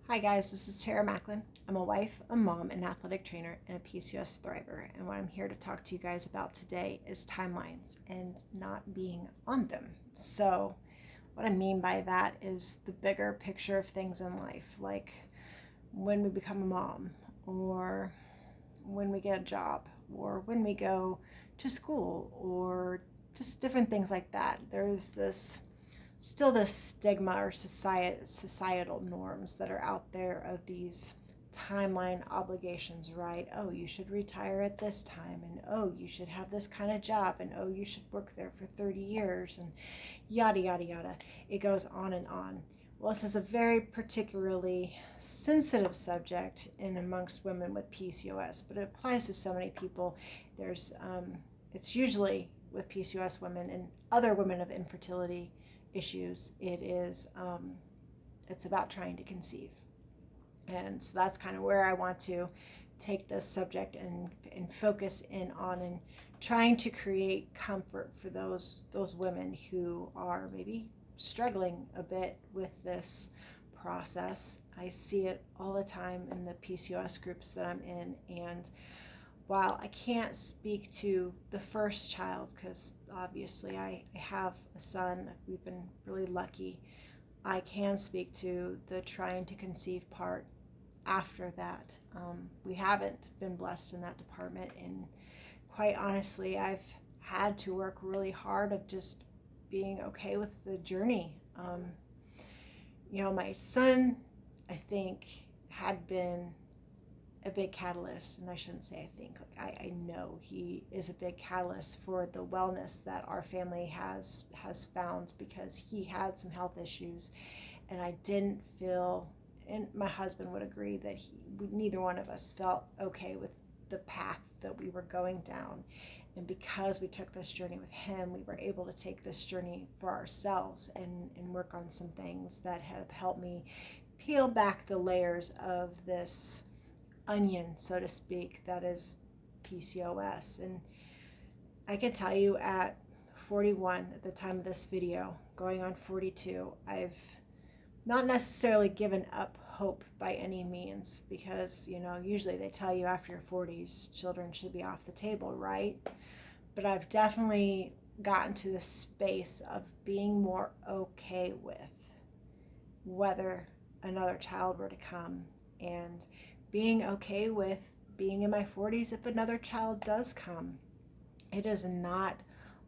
Hi guys, this is Tara Macklin. I'm a wife, a mom, an athletic trainer, and a PCOS thriver. And what I'm here to talk to you guys about today is timelines and not being on them. So, what I mean by that is the bigger picture of things in life, like when we become a mom, or when we get a job, or when we go to school, or just different things like that. There's this still this stigma or societal norms that are out there of these timeline obligations, right? Oh, you should retire at this time, and oh, you should have this kind of job, and oh, you should work there for 30 years, and yada, yada, yada. It goes on and on. Well, this is a very particularly sensitive subject in amongst women with PCOS, but it applies to so many people. It's usually with PCOS women and other women of infertility issues. It's about trying to conceive, and so that's kind of where I want to take this subject and focus in on, and trying to create comfort for those women who are maybe struggling a bit with this process. I see it all the time in the PCOS groups that I'm in, and while I can't speak to the first child, because obviously I have a son, we've been really lucky, I can speak to the trying to conceive part after that. We haven't been blessed in that department, and quite honestly, I've had to work really hard of just being okay with the journey. My son, I think, had been a big catalyst, and I shouldn't say I think, like I know he is a big catalyst for the wellness that our family has found, because he had some health issues, and I didn't feel, and my husband would agree, that neither one of us felt okay with the path that we were going down. And because we took this journey with him, we were able to take this journey for ourselves and work on some things that have helped me peel back the layers of this onion, so to speak, that is PCOS. And I can tell you, at 41 at the time of this video, going on 42, I've not necessarily given up hope by any means, because usually they tell you after your 40s children should be off the table, right? But I've definitely gotten to the space of being more okay with whether another child were to come, and being okay with being in my 40s if another child does come. It is not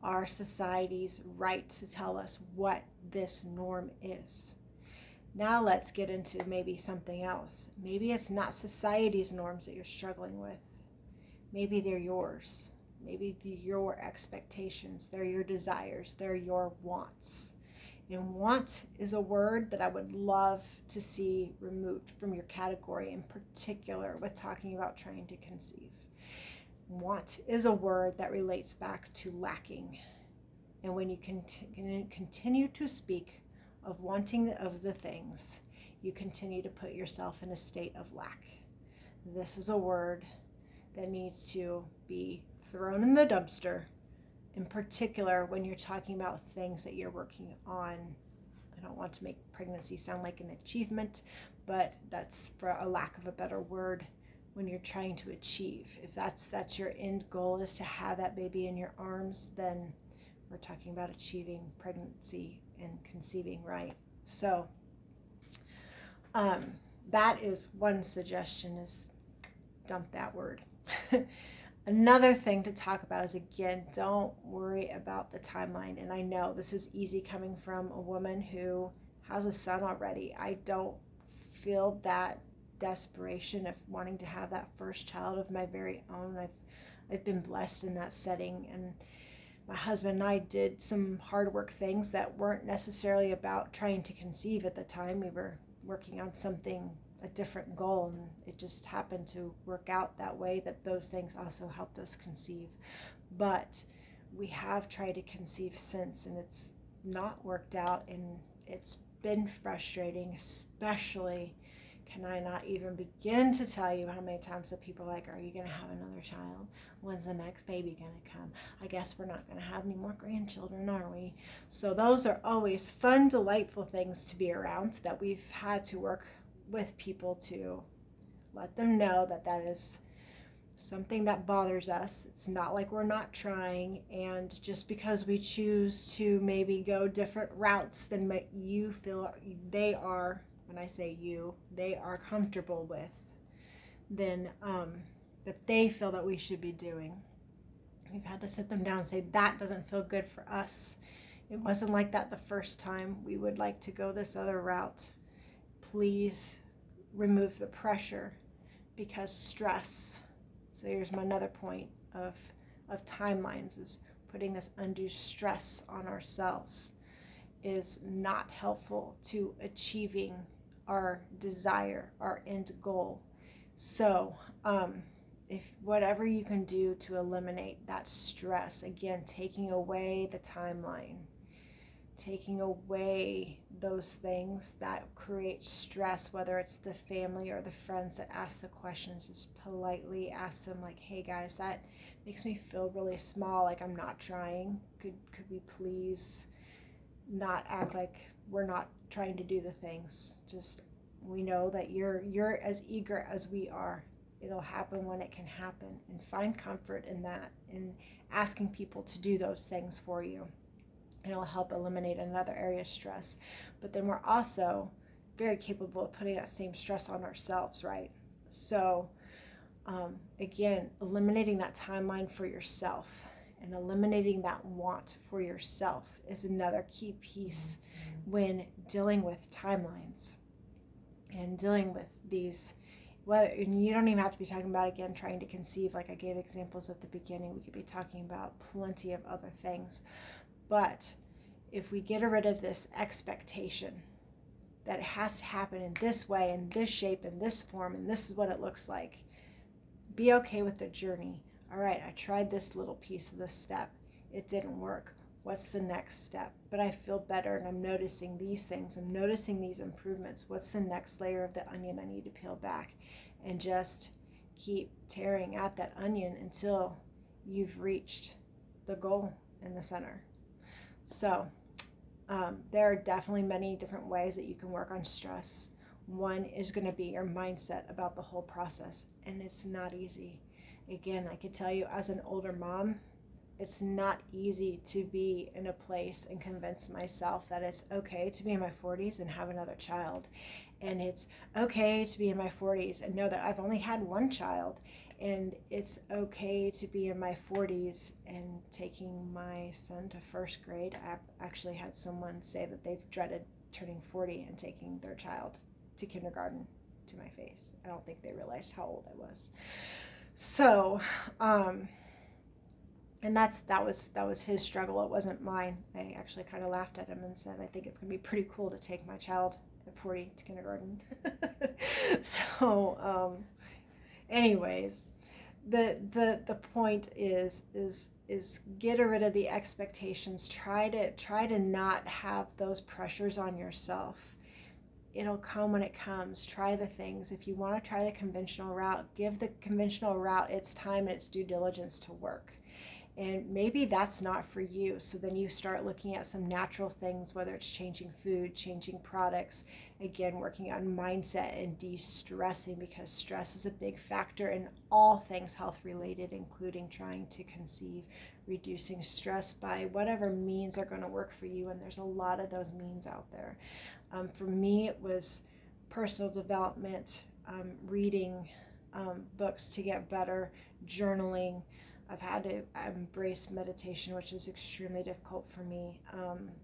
our society's right to tell us what this norm is. Now let's get into maybe something else. Maybe it's not society's norms that you're struggling with. Maybe they're yours. Maybe they're your expectations. They're your desires. They're your wants. And want is a word that I would love to see removed from your category, in particular with talking about trying to conceive. Want is a word that relates back to lacking. And when you continue to speak of wanting of the things, you continue to put yourself in a state of lack. This is a word that needs to be thrown in the dumpster, in particular when you're talking about things that you're working on. I don't want to make pregnancy sound like an achievement, but that's, for a lack of a better word, when you're trying to achieve. If that's your end goal, is to have that baby in your arms, then we're talking about achieving pregnancy and conceiving, right? So that is one suggestion, is dump that word. Another thing to talk about is, again, don't worry about the timeline. And I know this is easy coming from a woman who has a son already. I don't feel that desperation of wanting to have that first child of my very own. I've been blessed in that setting, and my husband and I did some hard work things that weren't necessarily about trying to conceive at the time. We were working on something, a different goal, and it just happened to work out that way, that those things also helped us conceive. But we have tried to conceive since, and it's not worked out, and it's been frustrating. Especially, can I not even begin to tell you how many times that people are like, are you going to have another child? When's the next baby going to come? I guess we're not going to have any more grandchildren, are we? So those are always fun, delightful things to be around that we've had to work with people to let them know that that is something that bothers us. It's not like we're not trying, and just because we choose to maybe go different routes than you feel they are, when I say you, they are comfortable with, then that they feel that we should be doing. We've had to sit them down and say, that doesn't feel good for us. It wasn't like that the first time. We would like to go this other route. Please remove the pressure, because stress. So here's my another point of timelines, is putting this undue stress on ourselves is not helpful to achieving our desire, our end goal. So if whatever you can do to eliminate that stress, again, taking away the timeline, taking away those things that create stress, whether it's the family or the friends that ask the questions, just politely ask them, like, hey guys, that makes me feel really small, like I'm not trying. Could we please not act like we're not trying to do the things? Just, we know that you're as eager as we are. It'll happen when it can happen, and find comfort in that, in asking people to do those things for you. And it'll help eliminate another area of stress. But then we're also very capable of putting that same stress on ourselves, right? So again, eliminating that timeline for yourself and eliminating that want for yourself is another key piece when dealing with timelines and dealing with these. Well, and you don't even have to be talking about, again, trying to conceive, like I gave examples at the beginning. We could be talking about plenty of other things. But if we get rid of this expectation that it has to happen in this way, in this shape, in this form, and this is what it looks like, be okay with the journey. All right, I tried this little piece of this step. It didn't work. What's the next step? But I feel better, and I'm noticing these things. I'm noticing these improvements. What's the next layer of the onion I need to peel back? And just keep tearing at that onion until you've reached the goal in the center. So there are definitely many different ways that you can work on stress. One is going to be your mindset about the whole process, and it's not easy. Again, I could tell you, as an older mom, it's not easy to be in a place and convince myself that it's okay to be in my 40s and have another child. And it's okay to be in my 40s and know that I've only had one child. And it's okay to be in my 40s and taking my son to first grade. I've actually had someone say that they've dreaded turning 40 and taking their child to kindergarten to my face. I don't think they realized how old I was. So, and that was his struggle. It wasn't mine. I actually kind of laughed at him and said, I think it's going to be pretty cool to take my child at 40 to kindergarten. So, anyways, the point is get rid of the expectations. Try to not have those pressures on yourself. It'll come when it comes. Try the things. If you want to try the conventional route, give the conventional route its time and its due diligence to work. And maybe that's not for you. So then you start looking at some natural things, whether it's changing food, changing products, again, working on mindset and de-stressing, because stress is a big factor in all things health related, including trying to conceive, reducing stress by whatever means are going to work for you. And there's a lot of those means out there. For me, it was personal development, reading books to get better, journaling. I've had to embrace meditation, which is extremely difficult for me.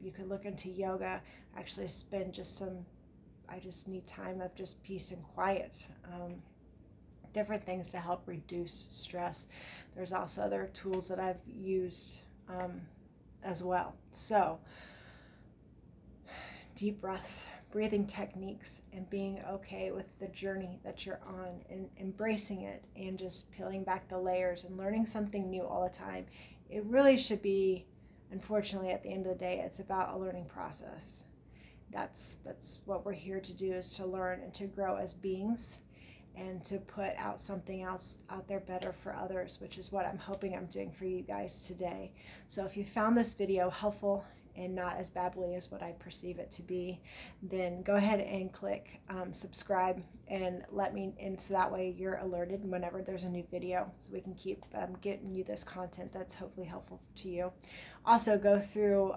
You could look into yoga. Actually spend I just need time of just peace and quiet. Different things to help reduce stress. There's also other tools that I've used as well. So, deep breaths, breathing techniques, and being okay with the journey that you're on and embracing it and just peeling back the layers and learning something new all the time. It really should be, unfortunately, at the end of the day, it's about a learning process. That's what we're here to do, is to learn and to grow as beings and to put out something else out there better for others, which is what I'm hoping I'm doing for you guys today. So if you found this video helpful and not as babbly as what I perceive it to be, then go ahead and click subscribe and let me, and so that way you're alerted whenever there's a new video, so we can keep getting you this content that's hopefully helpful to you. Also, go through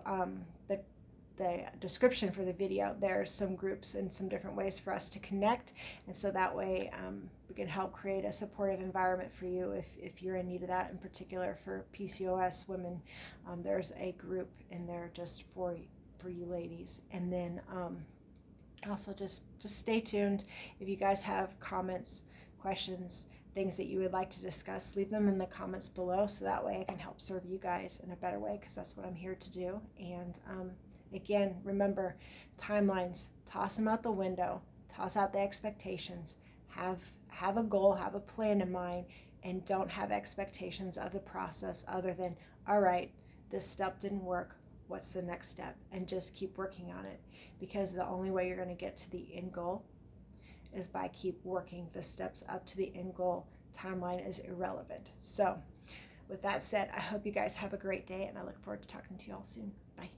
the description for the video. There's some groups and some different ways for us to connect, and so that way we can help create a supportive environment for you if you're in need of that. In particular for PCOS women, there's a group in there just for you ladies. And then also just stay tuned. If you guys have comments, questions, things that you would like to discuss, leave them in the comments below, so that way I can help serve you guys in a better way, because that's what I'm here to do. And again, remember, timelines, toss them out the window, toss out the expectations, have a goal, have a plan in mind, and don't have expectations of the process other than, all right, this step didn't work, what's the next step? And just keep working on it, because the only way you're going to get to the end goal is by keep working the steps up to the end goal. Timeline is irrelevant. So with that said, I hope you guys have a great day, and I look forward to talking to you all soon. Bye.